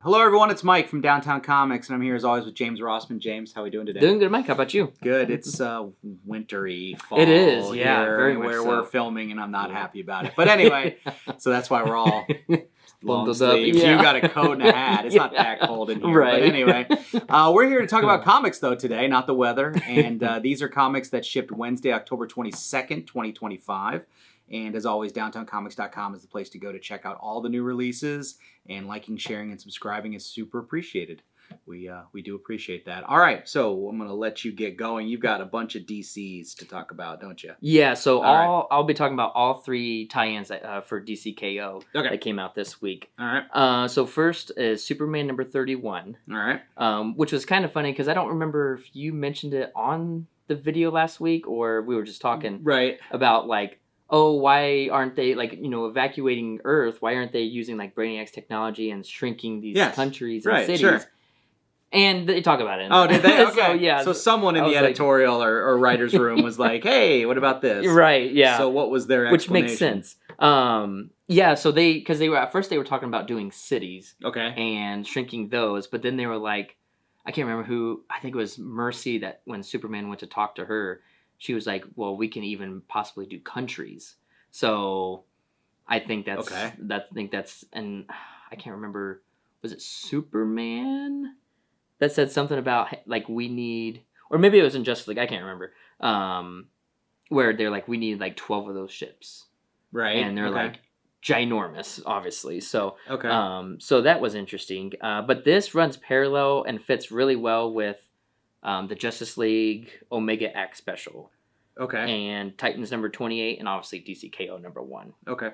Hello, everyone. It's Mike from Downtown Comics, and I'm here as always with James Rossman. James, how are we doing today? Doing good, Mike. How about you? Good. It's wintry fall. It is, yeah, here, very much where so. we're filming, and I'm not happy about it. But anyway, so that's why we're all long Bundled up, sleeves. yeah. You got a coat and a hat. It's not that cold in here. Right. But anyway, we're here to talk about comics, though, today, not the weather. And these are comics that shipped Wednesday, October 22nd, 2025. And as always, downtowncomics.com is the place to go to check out all the new releases. And liking, sharing, and subscribing is super appreciated. We do appreciate that. All right, so I'm going to let you get going. You've got a bunch of DCs to talk about, don't you? Yeah, so All I'll be talking about all three tie-ins for DCKO that came out this week. All right. So first is Superman number 31. All right. Which was kind of funny because I don't remember if you mentioned it on the video last week or we were just talking about like, oh, why aren't they, like, evacuating Earth? Why aren't they using, like, Brainiac's technology and shrinking these countries and cities? Sure. And they talk about it. Oh, did they? Okay. So someone in the editorial or writer's room was like, hey, what about this? Right, yeah. So what was their explanation? Which makes sense. So because at first they were talking about doing cities. Okay. And shrinking those, but then they were like, I can't remember who, I think it was Mercy that when Superman went to talk to her, she was like, well, we can even possibly do countries. So I think that's, and I can't remember, was it Superman that said something about, like, we need, or maybe it was in Justice League, I can't remember, where they're like, we need like 12 of those ships. Right. And they're like ginormous, obviously. So, so that was interesting. But this runs parallel and fits really well with the Justice League Omega X special. Okay. And Titans number 28 and obviously DCKO number 1. Okay.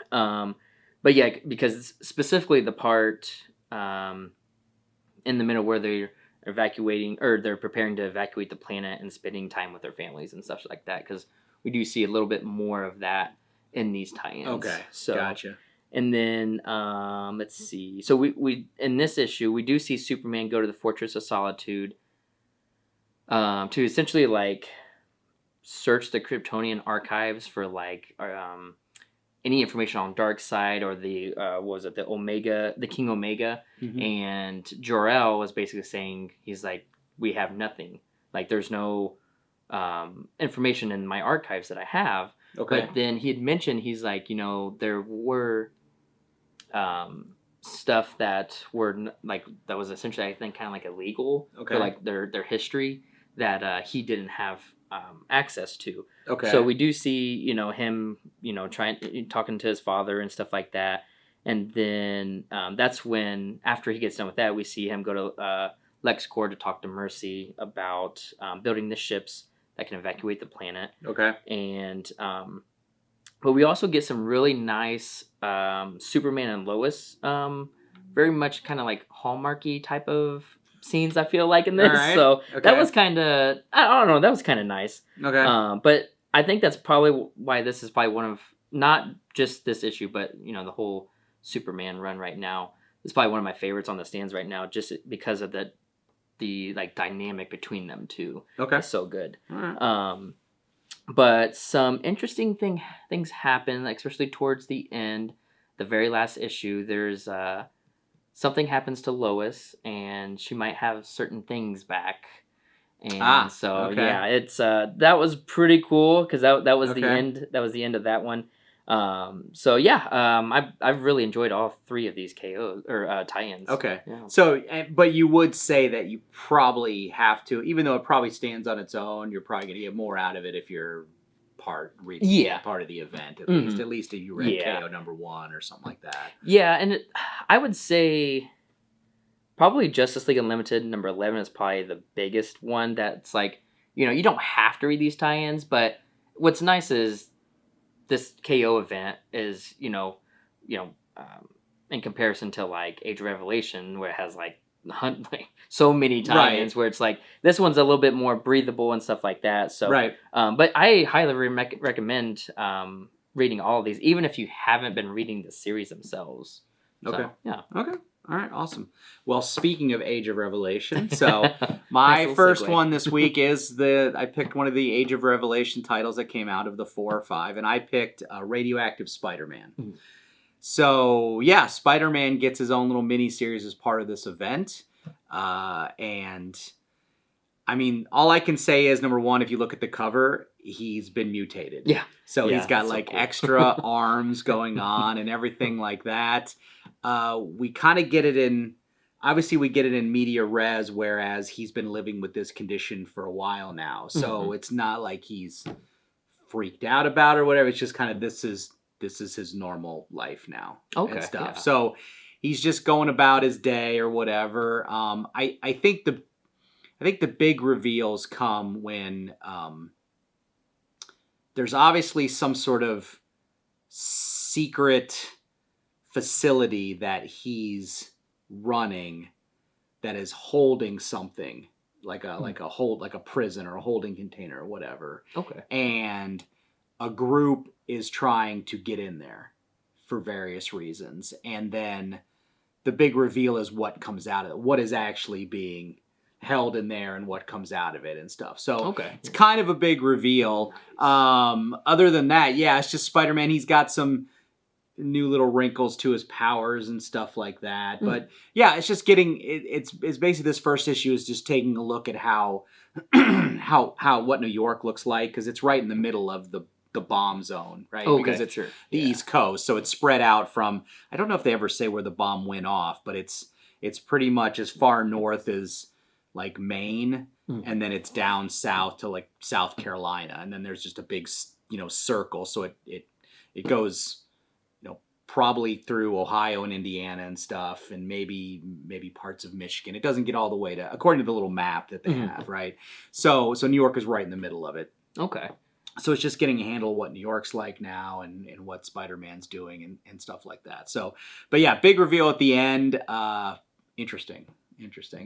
But yeah, because specifically the part in the middle where they're evacuating or they're preparing to evacuate the planet and spending time with their families and stuff like that, because we do see a little bit more of that in these tie-ins. Okay. So, gotcha. And then let's see. So we in this issue we do see Superman go to the Fortress of Solitude to essentially like search the Kryptonian archives for like any information on Darkseid or the the Omega, the King Omega, and Jor-El was basically saying he's like, we have nothing, like there's no information in my archives that I have. Okay. But then he had mentioned he's like, there were stuff that were like that was essentially I think kind of like illegal for like their history that he didn't have access to. Okay. So we do see him talking to his father and stuff like that, and then that's when after he gets done with that we see him go to LexCorp to talk to Mercy about building the ships that can evacuate the planet. Okay. And but we also get some really nice Superman and Lois, very much kind of like Hallmarky type of scenes, I feel like, in this. Right. So that was kind of, I don't know, that was kind of nice. Okay. But I think that's probably why this is probably one of, not just this issue, but, the whole Superman run right now. It's probably one of my favorites on the stands right now, just because of the like dynamic between them two. Okay. It's so good. All right. But some interesting things happen, especially towards the end, the very last issue. There's something happens to Lois, and she might have certain things back. And yeah, it's that was pretty cool because that was the end. That was the end of that one. I've really enjoyed all three of these KOs or tie-ins. Okay. Yeah. So, but you would say that you probably have to, even though it probably stands on its own, you're probably going to get more out of it if you're part of the event, at least if you read KO number 1 or something like that. Yeah, and I would say probably Justice League Unlimited number 11 is probably the biggest one. That's like, you don't have to read these tie-ins, but what's nice is this KO event is, in comparison to like Age of Revelation, where it has like so many tie-ins, where it's like this one's a little bit more breathable and stuff like that. So, but I highly recommend reading all of these, even if you haven't been reading the series themselves. Okay. So, yeah. Okay. All right, awesome. Well, speaking of Age of Revelation, so my first one this week is I picked one of the Age of Revelation titles that came out of the 4 or 5, and I picked Radioactive Spider-Man. So yeah, Spider-Man gets his own little mini-series as part of this event. And I mean, all I can say is, number one, if you look at the cover, he's been mutated. Yeah. So Yeah, he's got that's so like cool. extra arms going on and everything like that. We kind of get it in, obviously we get it in media res, whereas he's been living with this condition for a while now. So it's not like he's freaked out about it or whatever. It's just kind of, this is his normal life now. Okay, and stuff. yeah. So he's just going about his day or whatever. I think the big reveals come when there's obviously some sort of secret facility that he's running that is holding something like a prison or a holding container or whatever. Okay. And a group is trying to get in there for various reasons. And then the big reveal is what comes out of it, what is actually being held in there and what comes out of it and stuff. So it's kind of a big reveal. Other than that, yeah, it's just Spider-Man. He's got some new little wrinkles to his powers and stuff like that. But yeah, it's just getting it's basically, this first issue is just taking a look at how what New York looks like, because it's right in the middle of the bomb zone, right? Because it's the East Coast, so it's spread out from, I don't know if they ever say where the bomb went off, but it's pretty much as far north as like Maine, and then it's down south to like South Carolina, and then there's just a big circle, so it goes probably through Ohio and Indiana and stuff, and maybe parts of Michigan. It doesn't get all the way to, according to the little map that they have, right? So New York is right in the middle of it. Okay. So it's just getting a handle of what New York's like now and what Spider-Man's doing and stuff like that. So, but yeah, big reveal at the end. Interesting.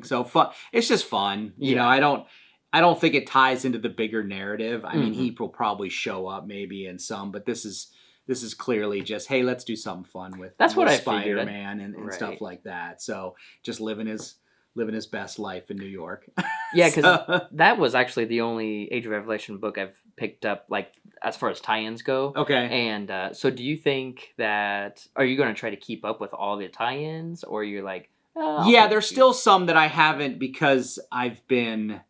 So fun. It's just fun. You know, I don't think it ties into the bigger narrative. I mean, he will probably show up maybe in some, but this is clearly just, hey, let's do something fun with Spider-Man and stuff like that. So just living his best life in New York. Yeah, because that was actually the only Age of Revelation book I've picked up, like, as far as tie-ins go. Okay. And so do you think that, are you going to try to keep up with all the tie-ins, or you're like, yeah, there's still some that I haven't, because I've been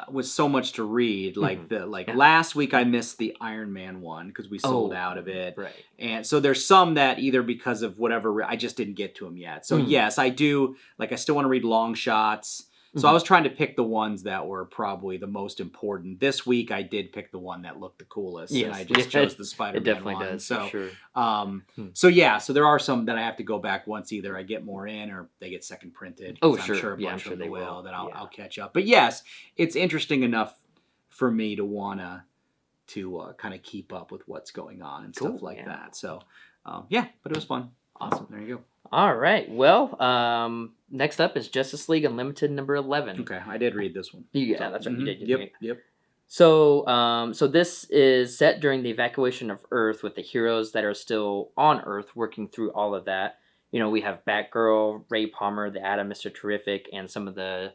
with so much to read. Like last week I missed the Iron Man one because we sold out of it. Right. And so there's some that either because of whatever, I just didn't get to them yet. So yes, I do. Like, I still want to read long shots. So I was trying to pick the ones that were probably the most important. This week I did pick the one that looked the coolest, and I just chose the Spider-Man one. It definitely does, so, for sure. So yeah, so there are some that I have to go back once either I get more in or they get second printed. Oh, I'm sure a bunch I'm sure of them they will. That I'll catch up. But yes, it's interesting enough for me to wanna kind of keep up with what's going on and stuff like that. So yeah, but it was fun. Awesome. There you go. All right. Well, next up is Justice League Unlimited number 11. Okay, I did read this one. Yeah, that's right. You did. Yep. So, so this is set during the evacuation of Earth, with the heroes that are still on Earth working through all of that. You know, we have Batgirl, Ray Palmer, the Atom, Mr. Terrific, and some of the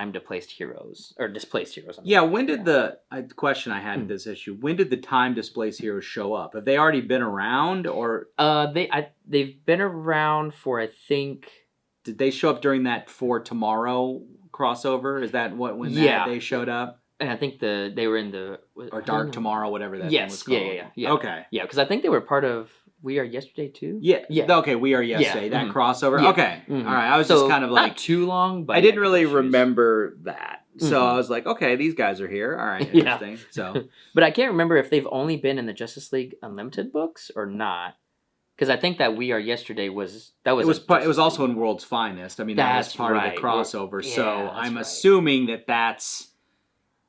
displaced heroes. Yeah, when did the question I had in this issue? When did the time displaced heroes show up? Have they already been around, or they've been around for, I think. Did they show up during that For Tomorrow crossover? Is that when they showed up? And I think they were in the Dark Tomorrow, whatever that thing was called. Yeah. Okay. Yeah, because I think they were part of We Are Yesterday too. Yeah. Okay, We Are Yesterday. That crossover. Yeah. Okay. All right. I was just kind of like, not too long, but I didn't really remember that. So I was like, okay, these guys are here. All right, interesting. So, but I can't remember if they've only been in the Justice League Unlimited books or not. Because I think that We Are Yesterday was it was also in World's Finest. I mean, that was part of the crossover. So I'm assuming that's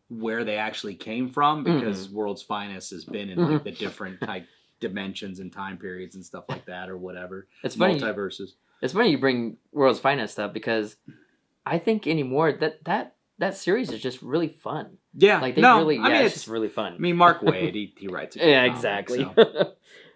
where they actually came from, because World's Finest has been in like the different type dimensions and time periods and stuff like that, or whatever. It's funny, multiverses. It's funny you bring World's Finest up, because I think anymore that series is just really fun. Yeah, like it's just really fun. I mean, Mark Waid, he writes a good comic, exactly.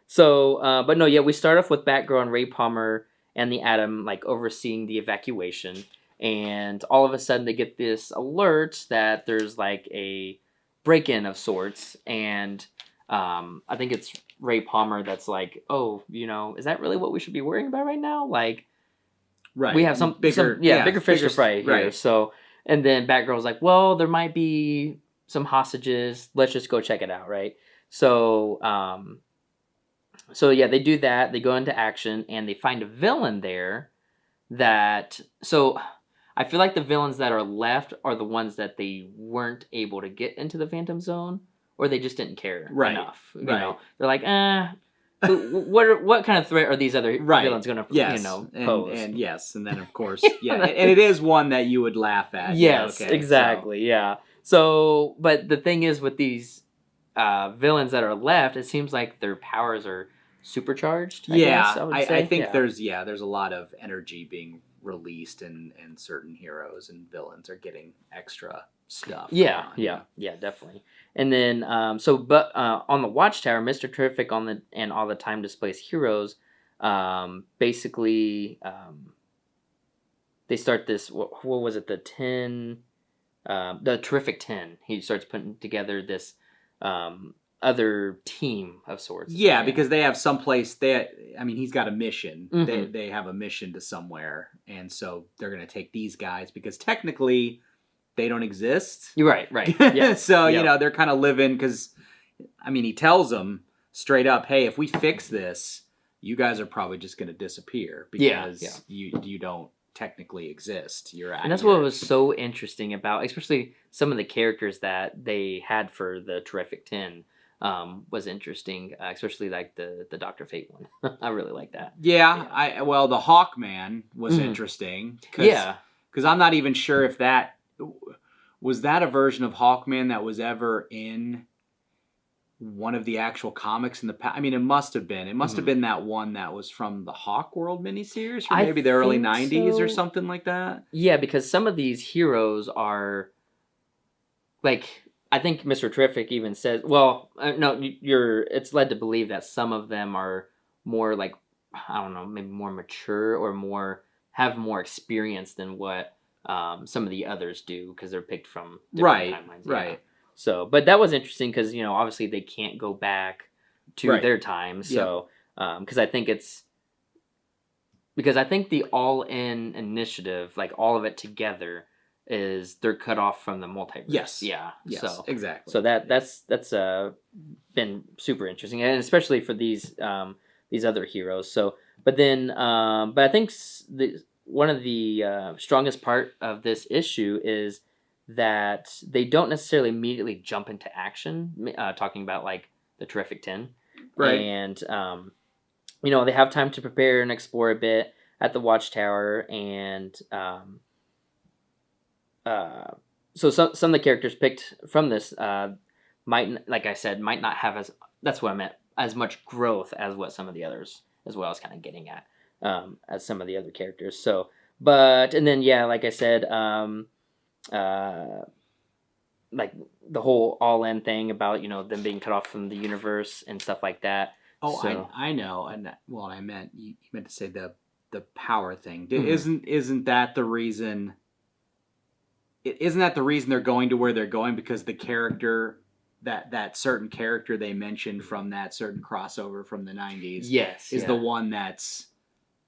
So, but no, yeah, we start off with Batgirl and Ray Palmer and the Atom, like, overseeing the evacuation, and all of a sudden they get this alert that there's like a break-in of sorts, and I think it's Ray Palmer that's like, oh, is that really what we should be worrying about right now? Like, right, we have bigger fish to fry here. Right. So, and then Batgirl's like, well, there might be some hostages. Let's just go check it out, right? So, yeah, they do that. They go into action, and they find a villain there that... So, I feel like the villains that are left are the ones that they weren't able to get into the Phantom Zone, or they just didn't care enough. You know, they're like, what kind of threat are these other villains going to, pose? And yes, and then of course, and it is one that you would laugh at. Yes, exactly, yeah. So, but the thing is with these villains that are left, it seems like their powers are supercharged. I think there's a lot of energy being released, and certain heroes and villains are getting extra stuff. Yeah, definitely. And then, on the Watchtower, Mr. Terrific and all the time displaced heroes, basically, they start this. What was it? The Terrific 10. He starts putting together this other team of sorts. Yeah, because they have someplace he's got a mission. Mm-hmm. They have a mission to somewhere, and so they're going to take these guys because technically they don't exist. Right. Yeah. So, they're kind of living because, he tells them straight up, hey, if we fix this, you guys are probably just going to disappear because you don't technically exist. And that's what was so interesting about, especially some of the characters that they had for the Terrific 10. Was interesting, especially like the Dr. Fate one. I really like that. Yeah. The Hawkman was interesting. Because I'm not even sure if that was a version of Hawkman that was ever in one of the actual comics in the past. It must have been. It must have been that one that was from the Hawk World miniseries from maybe the early 90s or something like that. Yeah, because some of these heroes are like... I think Mr. Terrific even says, it's led to believe that some of them are more like, I don't know, maybe more mature or have more experience than what some of the others do because they're picked from different timelines. Right. Yeah. So, but that was interesting because, obviously they can't go back to their time. So, because I think the All-In initiative, like all of it together, is they're cut off from the multiverse. Yes. Yeah. Yes, so, exactly. So that's been super interesting, and especially for these other heroes. So, but I think one of the strongest part of this issue is that they don't necessarily immediately jump into action. Talking about like the Terrific 10, right? And they have time to prepare and explore a bit at the Watchtower, and so some of the characters picked from this might not have as much growth as what some of the others as well as kind of getting at as some of the other characters. So, like I said, like the whole All-In thing about them being cut off from the universe and stuff like that. Oh, so, I know, and I meant you meant to say the power thing. Isn't that the reason? Isn't that the reason they're going to where they're going? Because the character, that certain character they mentioned from that certain crossover from the 90s, is the one that's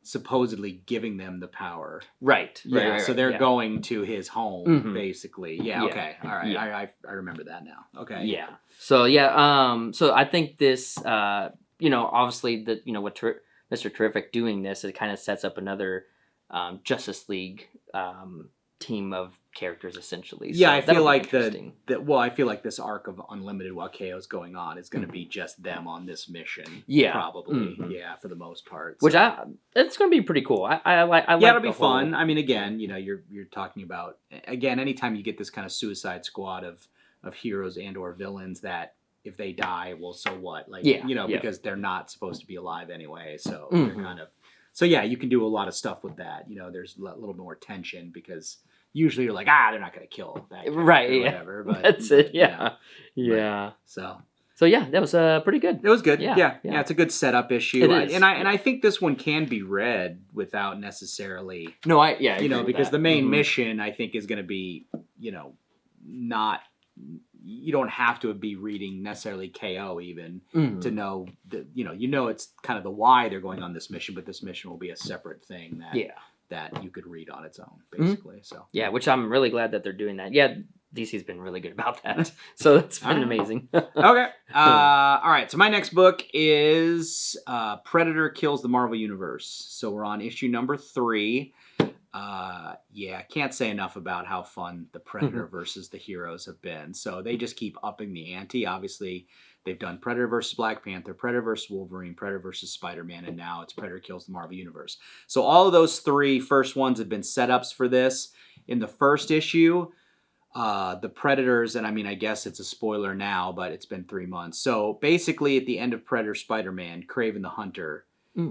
supposedly giving them the power. Right. So they're going to his home, basically. Yeah. Okay. All right. Yeah. I remember that now. Okay. Yeah. So so I think this, obviously with Mr. Terrific doing this, it kind of sets up another Justice League team of characters essentially. Yeah, so I feel like I feel like this arc of Unlimited while KO's going on is going to be just them on this mission. Yeah, probably. Yeah, for the most part. Which it's going to be pretty cool. I like. Yeah, it'll be fun. Again, you're talking about anytime you get this kind of Suicide Squad of heroes and or villains that if they die, well, so what? Because they're not supposed to be alive anyway. So they're kind of. So yeah, you can do a lot of stuff with that. There's a little more tension because usually you're like, they're not going to kill that character or whatever. But that's it. Yeah. Right. So yeah, that was pretty good. It was good. Yeah. It's a good setup issue. It is. And I think this one can be read without necessarily. No, because the main mission I think is going to be, not you don't have to be reading necessarily KO even to know that, it's kind of the why they're going on this mission, but this mission will be a separate thing that you could read on its own, basically. So yeah, which I'm really glad that they're doing that. Yeah, DC's been really good about that, so that's been amazing. Okay. All right. So my next book is Predator Kills the Marvel Universe. So we're on issue number 3. I can't say enough about how fun the Predator versus the heroes have been. So they just keep upping the ante. Obviously, they've done Predator versus Black Panther, Predator versus Wolverine, Predator versus Spider-Man, and now it's Predator Kills the Marvel Universe. So all of those 3 first ones have been setups for this. In the first issue, the Predators, and I guess it's a spoiler now, but it's been 3 months. So basically, at the end of Predator Spider-Man, Kraven the Hunter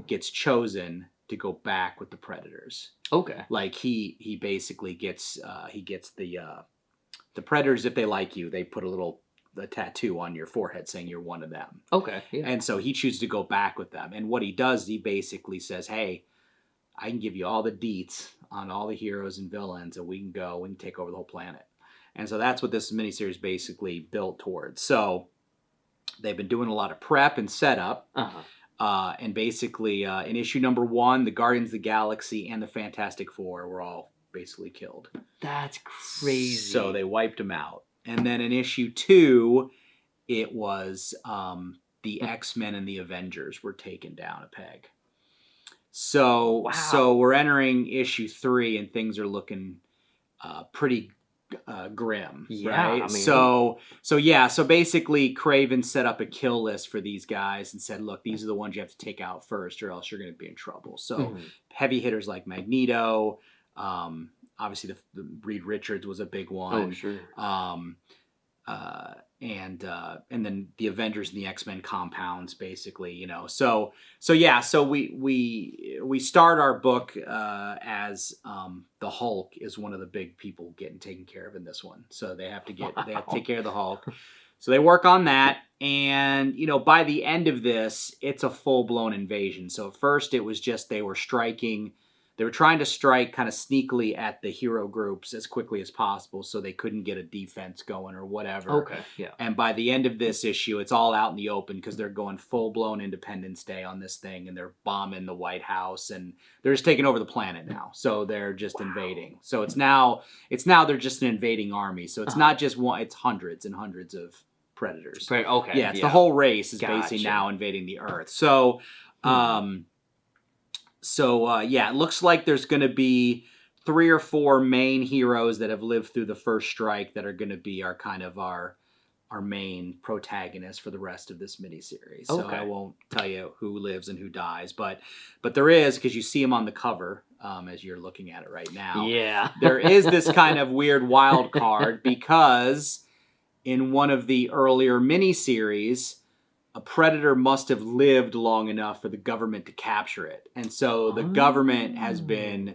gets chosen to go back with the Predators. Okay. Like he basically gets the Predators, if they like you, they put a tattoo on your forehead saying you're one of them. Okay. Yeah. And so he chooses to go back with them. And what he does, he basically says, "Hey, I can give you all the deets on all the heroes and villains, and we can take over the whole planet." And so that's what this miniseries basically built towards. So they've been doing a lot of prep and setup. And basically, in issue number 1, the Guardians of the Galaxy and the Fantastic Four were all basically killed. That's crazy. So they wiped them out. And then in issue 2, it was the X-Men and the Avengers were taken down a peg. So we're entering issue 3, and things are looking pretty grim, right? So basically Kraven set up a kill list for these guys and said, look, these are the ones you have to take out first or else you're going to be in trouble. So heavy hitters like Magneto, obviously the Reed Richards was a big one. Oh, sure. And then the Avengers and the X-Men compounds, basically, So we start our book as the Hulk is one of the big people getting taken care of in this one. So they have to take care of the Hulk. So they work on that, and by the end of this, it's a full-blown invasion. So at first it was just they were trying to strike kind of sneakily at the hero groups as quickly as possible so they couldn't get a defense going or whatever. Okay, yeah. And by the end of this issue, it's all out in the open because they're going full-blown Independence Day on this thing, and they're bombing the White House, and they're just taking over the planet now. So they're just invading. So it's now they're just an invading army. So it's not just one, it's hundreds and hundreds of Predators. Okay. Yeah, the whole race is basically now invading the Earth. So it looks like there's going to be 3 or 4 main heroes that have lived through the first strike that are going to be our main protagonists for the rest of this miniseries. So I won't tell you who lives and who dies, but there is, because you see them on the cover as you're looking at it right now. Yeah. There is this kind of weird wild card because in one of the earlier miniseries, a Predator must have lived long enough for the government to capture it. And so the government has been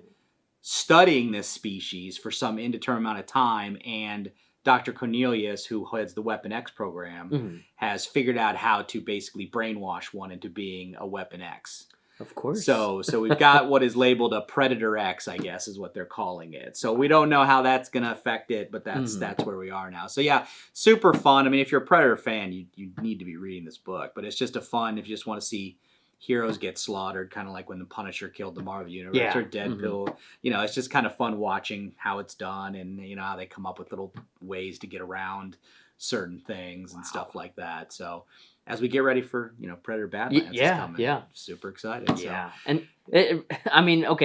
studying this species for some indeterminate amount of time, and Dr. Cornelius, who heads the Weapon X program, has figured out how to basically brainwash one into being a Weapon X. Of course. So we've got what is labeled a Predator X, I guess, is what they're calling it. So we don't know how that's going to affect it, but that's where we are now. So yeah, super fun. I mean, if you're a Predator fan, you need to be reading this book. But it's just a fun, if you just want to see heroes get slaughtered, kind of like when the Punisher killed the Marvel Universe or Deadpool. It's just kind of fun watching how it's done and, how they come up with little ways to get around certain things and stuff like that. So as we get ready for, Predator Badlands is coming. Super excited. Yeah. So. And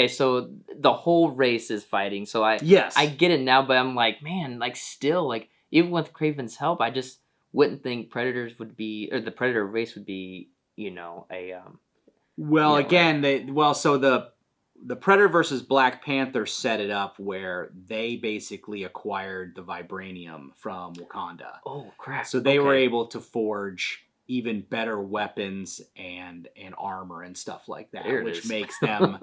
so the whole race is fighting. So I get it now, but I'm like, man, still, even with Kraven's help, I just wouldn't think Predators would be, or the Predator race would be, the Predator versus Black Panther set it up where they basically acquired the vibranium from Wakanda. Oh, crap. So they were able to forge even better weapons and armor and stuff like that, which makes them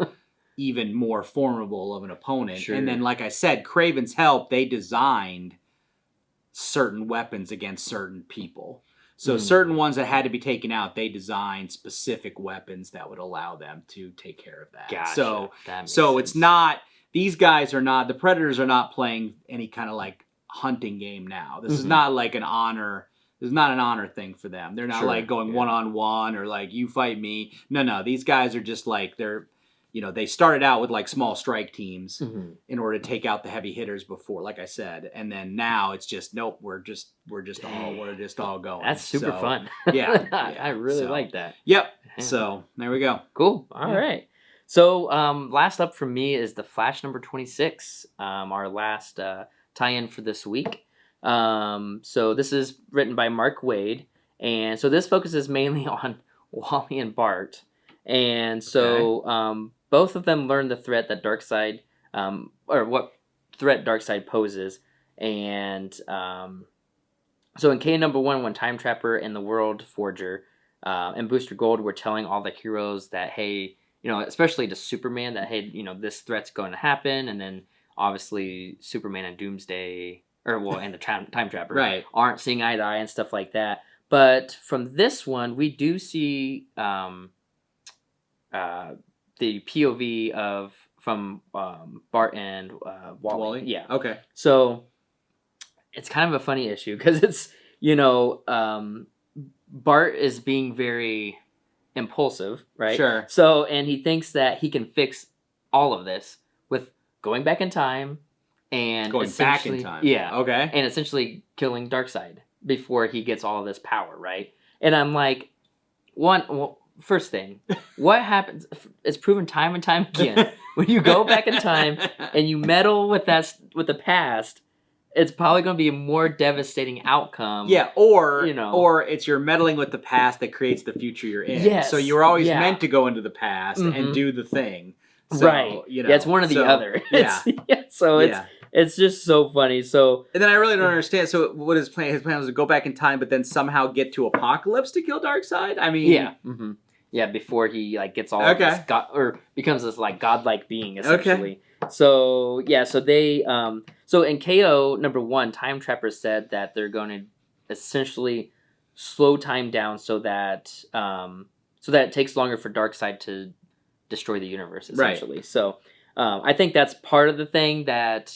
even more formidable of an opponent. Sure. And then, like I said, Kraven's help, they designed certain weapons against certain people. So certain ones that had to be taken out, they designed specific weapons that would allow them to take care of that. Gotcha. So it's not, these guys are not, the Predators are not playing any kind of hunting game now. This is not like an honor. This is not an honor thing for them. They're not like going one-on-one or like you fight me. No. These guys are just like they started out with like small strike teams in order to take out the heavy hitters before, like I said, and then now it's just nope. We're just all going. That's super fun. Yeah, I really like that. Yep. So there we go. Cool. All right. So last up for me is the Flash number 26. Our last tie-in for this week. So this is written by Mark Waid, and so this focuses mainly on Wally and Bart, and so both of them learn the threat that Darkseid, or what threat Darkseid poses, and so in K number 1, when Time Trapper and the World Forger and Booster Gold were telling all the heroes that, hey, especially to Superman, that, hey, this threat's going to happen, and then obviously Superman and Doomsday, and the Time Trapper aren't seeing eye to eye and stuff like that. But from this one, we do see the POV from Bart and Wally. Yeah. Okay. So it's kind of a funny issue because it's, Bart is being very impulsive, right? Sure. So, and he thinks that he can fix all of this with going back in time and going back in time. Yeah. Okay. And essentially killing Darkseid before he gets all of this power, right? And I'm like, first thing, what happens? It's proven time and time again. When you go back in time and you meddle with the past, it's probably going to be a more devastating outcome. Yeah, or it's you're meddling with the past that creates the future you're in. Yes. So you were always meant to go into the past and do the thing. So, right. Yeah, it's one or the other. Yeah. It's just so funny. So and then I really don't understand. So what his plan was to go back in time, but then somehow get to Apocalypse to kill Darkseid. I mean, yeah. Mm-hmm. Yeah, before he gets all of this or becomes this godlike being essentially. Okay. So so they so in KO number 1, Time Trapper said that they're going to essentially slow time down so that it takes longer for Darkseid to destroy the universe essentially. Right. So I think that's part of the thing that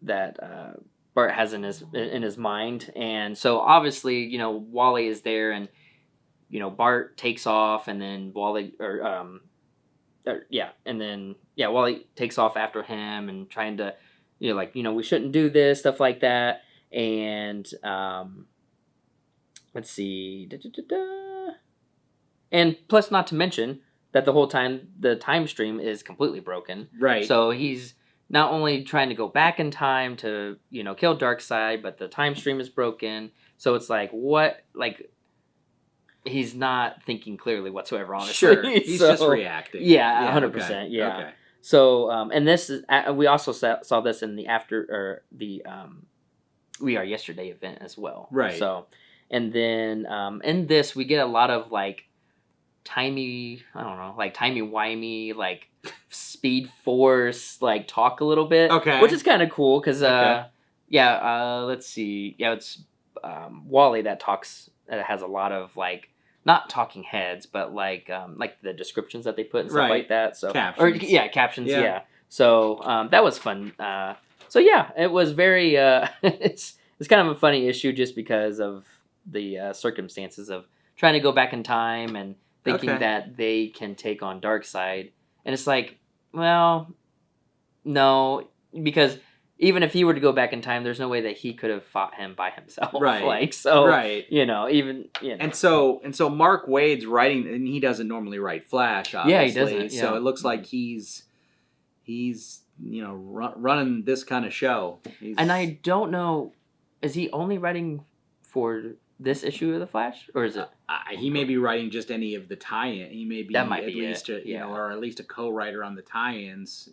that Bart has in his mind, and so obviously Wally is there and. Bart takes off, and then Wally, Wally takes off after him, and trying to, we shouldn't do this, stuff like that, and let's see, and plus, not to mention that the whole time the time stream is completely broken, right? So he's not only trying to go back in time to kill Darkseid, but the time stream is broken. So it's he's not thinking clearly whatsoever, honestly. Sure, he's just reacting. Yeah, 100%. Okay. Yeah. Okay. So, and this is we also saw this in the We Are Yesterday event as well. Right. So, and then in this we get a lot of timey-wimey, Speed Force, talk a little bit. Okay. Which is kind of cool because let's see, it's Wally that talks. That has a lot of not talking heads, but the descriptions that they put and stuff like that. So captions. Captions. Yeah. So that was fun. So yeah, it was very. It's kind of a funny issue just because of the circumstances of trying to go back in time and thinking that they can take on Darkseid, and it's well, no, because. Even if he were to go back in time, there's no way that he could have fought him by himself. Right. Right. And so Mark Waid's writing, and he doesn't normally write Flash, obviously. Yeah, he doesn't. Yeah. So it looks like he's running this kind of show. And I don't know, is he only writing for this issue of the Flash, or is it? He may be writing just any of the tie-in. He may be or at least a co-writer on the tie-ins.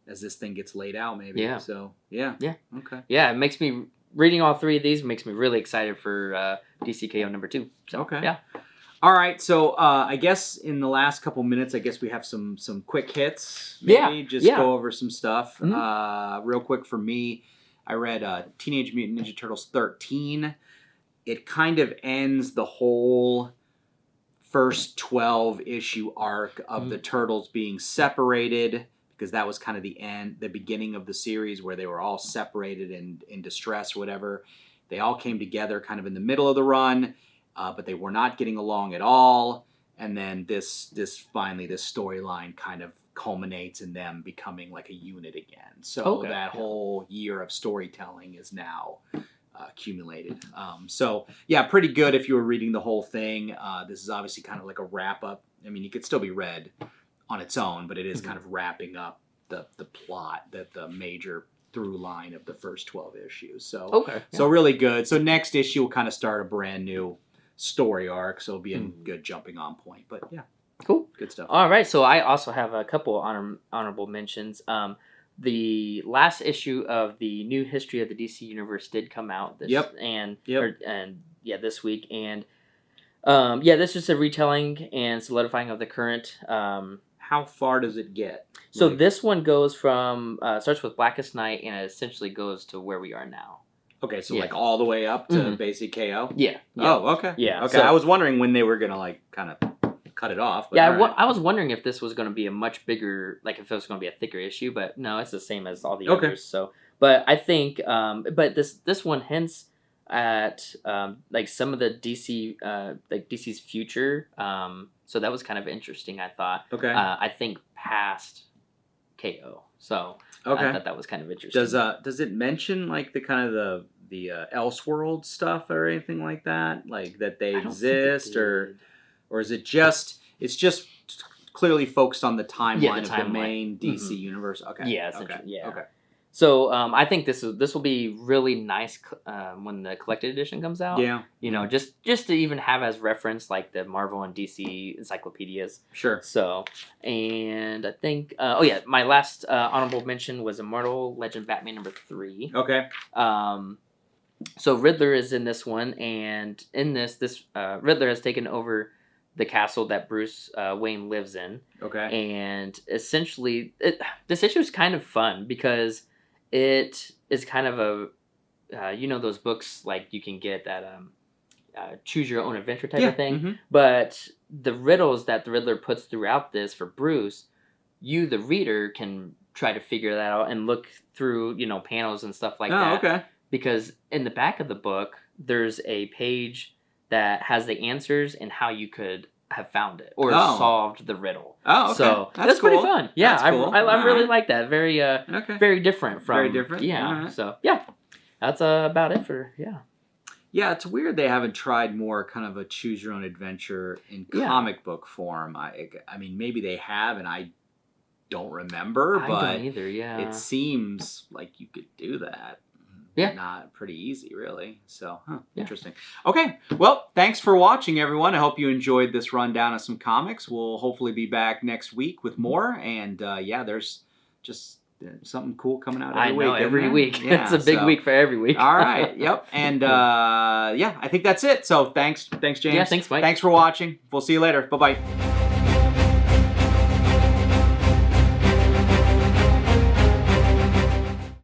As this thing gets laid out, maybe. Yeah. So, yeah. Yeah. Okay. Yeah, it makes me, reading all 3 of these makes me really excited for DCKO number 2. So, okay. Yeah. All right. So, I guess in the last couple minutes, we have some quick hits. Maybe just go over some stuff. Mm-hmm. Real quick for me, I read Teenage Mutant Ninja Turtles 13. It kind of ends the whole first 12-issue arc of the Turtles being separated, because because that was kind of the beginning of the series where they were all separated and in distress or whatever. They all came together kind of in the middle of the run, but they were not getting along at all. And then this storyline kind of culminates in them becoming like a unit again. So that whole year of storytelling is now accumulated. So yeah, pretty good if you were reading the whole thing. This is obviously kind of like a wrap up. I mean, it could still be read on its own, but it is kind of wrapping up the plot, the major through line of the first 12 issues. So so really good. So next issue will kind of start a brand new story arc, so it'll be a good jumping on point. But yeah, cool, good stuff. All right, so I also have a couple honorable mentions. The last issue of the new history of the DC universe did come out this this week, and this is a retelling and solidifying of the current. How far does it get? So this one goes from starts with Blackest Night and it essentially goes to where we are now. Okay, so like all the way up to basic KO? Yeah. Oh, okay. Yeah. Okay, so, I was wondering when they were going to like kind of cut it off. But I was wondering if this was going to be a much bigger, like if it was going to be a thicker issue, but no, it's the same as all the others. So, but I think, but this one hints at like some of the DC, like DC's future. So that was kind of interesting, I thought. Okay. I think past KO. So I thought that was kind of interesting. Does it mention like the kind of the Elseworld stuff or anything like that? Like that they exist, or is it just clearly focused on the timeline of the main DC universe? Okay. Yeah. Okay. So I think this will be really nice when the collected edition comes out. Yeah. You know, just to even have as reference like the Marvel and DC encyclopedias. Sure. So, and I think my last honorable mention was Immortal Legend Batman #3. Okay. So Riddler is in this one, and in this Riddler has taken over the castle that Bruce Wayne lives in. Okay. And essentially, this issue is kind of fun because it is kind of a, those books like you can get that choose your own adventure type of thing. Mm-hmm. But the riddles that the Riddler puts throughout this for Bruce, you, the reader, can try to figure that out and look through, panels and stuff like that. Oh, okay. Because in the back of the book, there's a page that has the answers and how you could have found it or solved the riddle. Oh, okay. So that's cool. Pretty fun. Yeah, cool. I really like that. Very very different from very different. Yeah. Right. So yeah, that's about it for Yeah, it's weird they haven't tried more kind of a choose your own adventure in comic book form. I mean maybe they have and I don't remember, but I don't either. Yeah, it seems like you could do that. Yeah. Not pretty easy, really. So, interesting. Okay. Well, thanks for watching, everyone. I hope you enjoyed this rundown of some comics. We'll hopefully be back next week with more. And, there's just something cool coming out every week. I know, every week. Yeah, it's a big week for every week. All right. Yep. And, I think that's it. So, thanks, James. Yeah, thanks, Mike. Thanks for watching. We'll see you later. Bye-bye.